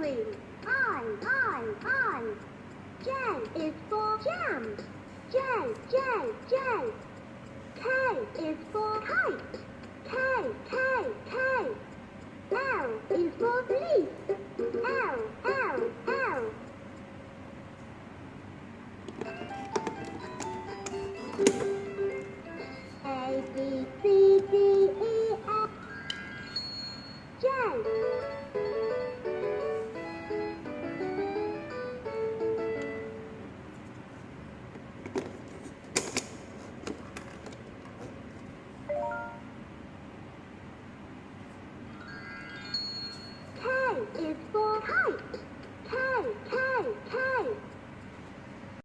cream. I. J is for jam. J. K is for kite. K. L is for leaf. L.